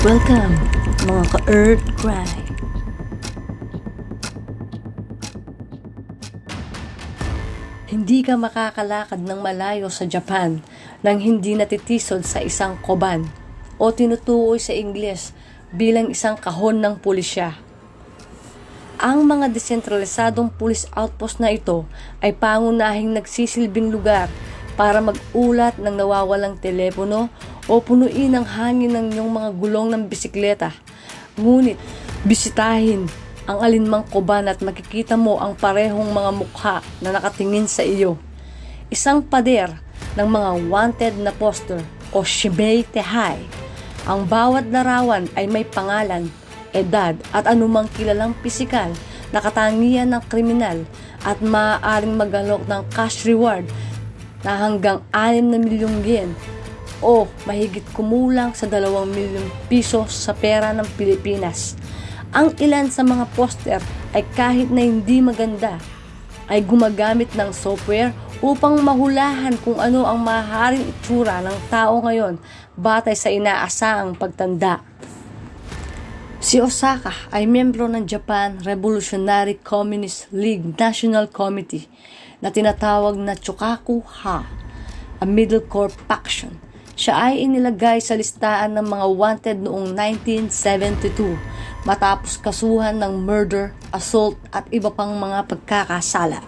Welcome, mga ka-Earth Crime. Hindi ka makakalakad ng malayo sa Japan nang hindi natitisod sa isang koban o tinutukoy sa Ingles bilang isang kahon ng pulisya. Ang mga desentralisadong police outpost na ito ay pangunahing nagsisilbing lugar para mag-ulat ng nawawalang telepono o punuin ng hangin ng iyong mga gulong ng bisikleta. Ngunit, bisitahin ang alinmang koban at makikita mo ang parehong mga mukha na nakatingin sa iyo. Isang pader ng mga wanted na poster o shibei tehai. Ang bawat larawan ay may pangalan, edad at anumang kilalang pisikal na katangian ng kriminal at maaaring magalok ng cash reward na hanggang 6 na milyong yen o mahigit kumulang sa 2 milyong piso sa pera ng Pilipinas. Ang ilan sa mga poster ay kahit na hindi maganda ay gumagamit ng software upang mahulahan kung ano ang maaaring itsura ng tao ngayon batay sa inaasahang pagtanda. Si Osaka ay miyembro ng Japan Revolutionary Communist League National Committee na tinatawag na Chokaku-ha, a middle-core faction. Siya ay inilagay sa listahan ng mga wanted noong 1972 matapos kasuhan ng murder, assault at iba pang mga pagkakasala.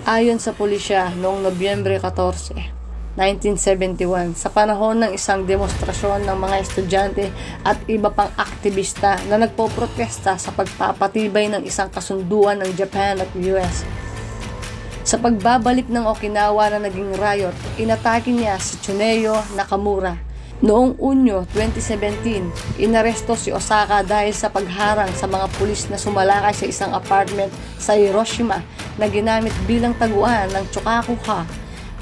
Ayon sa pulisya noong Nobyembre 14, 1971 sa panahon ng isang demonstrasyon ng mga estudyante at iba pang aktivista na nagpoprotesta sa pagpapatibay ng isang kasunduan ng Japan at US. Sa pagbabalik ng Okinawa na naging riot, inatake niya si Tsuneyo Nakamura. Noong Unyo 2017, inaresto si Osaka dahil sa pagharang sa mga pulis na sumalakay sa isang apartment sa Hiroshima na ginamit bilang taguan ng Chokaku-ha.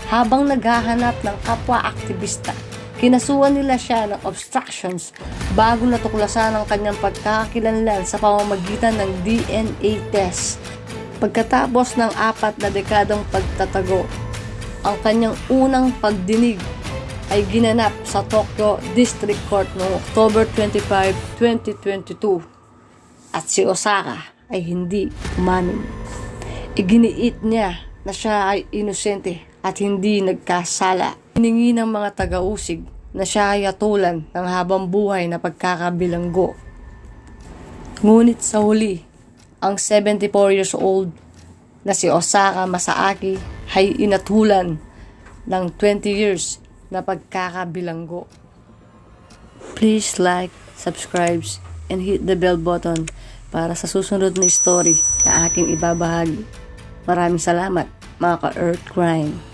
Habang naghahanap ng kapwa-aktivista, kinasuhan nila siya ng obstructions bago natuklasan ang kanyang pagkakakilanlan sa pamamagitan ng DNA test. Pagkatapos ng 4 na dekadang pagtatago, ang kanyang unang pagdinig ay ginanap sa Tokyo District Court noong October 25, 2022 at si Osaka ay hindi umamin. Iginiit niya na siya ay inosente at hindi nagkasala. Hiningi ng mga taga-usig na siya ay atulan ng habang buhay na pagkakabilanggo. Ngunit sa huli, ang 74 years old na si Osaka Masaaki ay inatulan ng 20 years na pagkakabilanggo. Please like, subscribe, and hit the bell button para sa susunod na story na aking ibabahagi. Maraming salamat mga ka-Earth Crime.